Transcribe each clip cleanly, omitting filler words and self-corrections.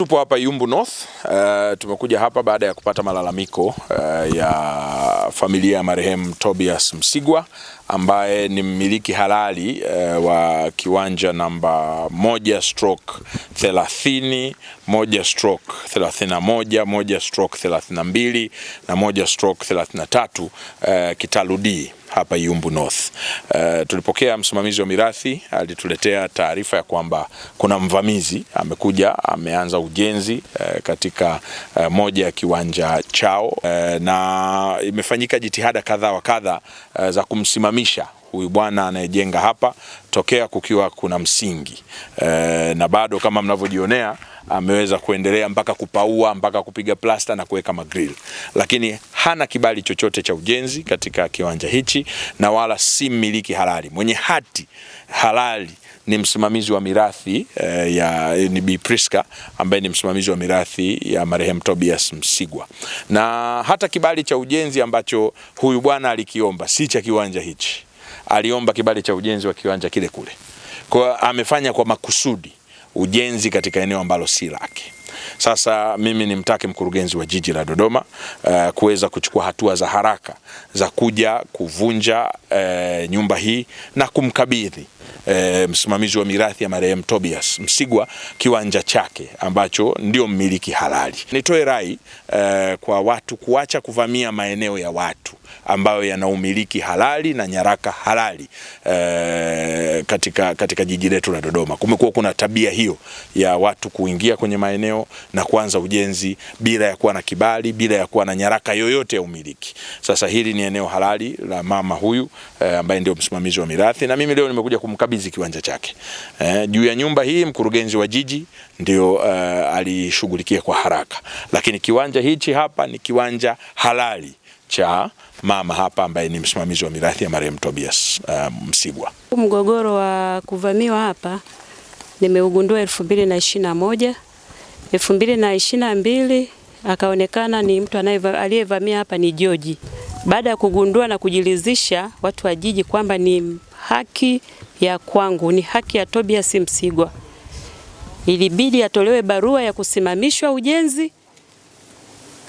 Tupo hapa Yumbu North. Tumekuja hapa baada ya kupata malalamiko ya familia ya marehemu Tobias Msigwa ambaye ni mmiliki halali wa kiwanja namba 1/30, 1/31, 1/32 na 1/33 Kitalu D hapa Yumbu North. Tulipokea msimamizi wa mirathi alituletea taarifa ya kwamba kuna mvamizi amekuja ameanza ujenzi katika moja ya kiwanja chao, na imefanyika jitihada kadha wa kadha za kumsimamisha huyu bwana anayejenga hapa tokea kukiwa kuna msingi, na bado kama mnavyojionea ameweza kuendelea mpaka kupaua, mpaka kupiga plasta na kuweka magrill, lakini hana kibali chochote cha ujenzi katika kiwanja hichi na wala si mmiliki halali. Mwenye hati halali ni msimamizi wa mirathi ni Bi Priska ambaye ni msimamizi wa mirathi ya marehemu Tobias Msigwa, na hata kibali cha ujenzi ambacho huyu bwana alikiomba si cha kiwanja hichi, aliomba kibali cha ujenzi wa kiwanja kile kule. Kwa amefanya kwa makusudi ujenzi katika eneo ambalo si lake. Sasa mimi nimtake mkurugenzi wa jiji la Dodoma kuweza kuchukua hatua za haraka za kuja kuvunja nyumba hii na kumkabidhi msimamizi wa mirathi ya marehemu Tobias Msigwa kiwanja chake ambacho ndio mmiliki halali. Nitoe rai kwa watu kuacha kuvamia maeneo ya watu ambayo yana umiliki halali na nyaraka halali katika jiji letu la Dodoma. Kumekuwa kuna tabia hiyo ya watu kuingia kwenye maeneo na kuanza ujenzi bila ya kuwa na kibali, bila ya kuwa na nyaraka yoyote ya umiliki. Sasa hili ni eneo halali la mama huyu ambaye ndio msimamizi wa mirathi, na mimi leo nimekuja kumkabidhi kiwanja chake. Juu ya nyumba hii mkurugenzi wa jiji ndio alishughulikia kwa haraka, lakini kiwanja hichi hapa ni kiwanja halali cha mama hapa ambaye ni msimamizi wa mirathi ya marehemu Tobias Msigwa. Mgogoro wa kuvamiwa hapa nimeugundua 2021. 2022 akaonekana ni mtu aliyevamia hapa ni George. Baada ya kugundua na kujiridhisha watu wa jiji kwamba ni haki ya kwangu, ni haki ya Tobias Msigwa, ilibidi atolewe barua ya kusimamishwa ujenzi,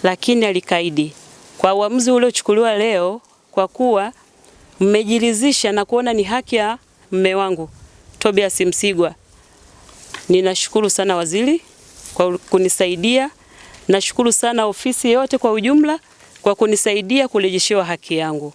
lakini alikaidi. Kwa uamuzi uliochukuliwa leo, kwa kuwa mmejiridhisha na kuona ni haki ya mume wangu Tobias Msigwa, ninashukuru sana waziri kwa kunisaidia. Nashukuru sana ofisi yote kwa ujumla kwa kunisaidia kurejeshewa haki yangu.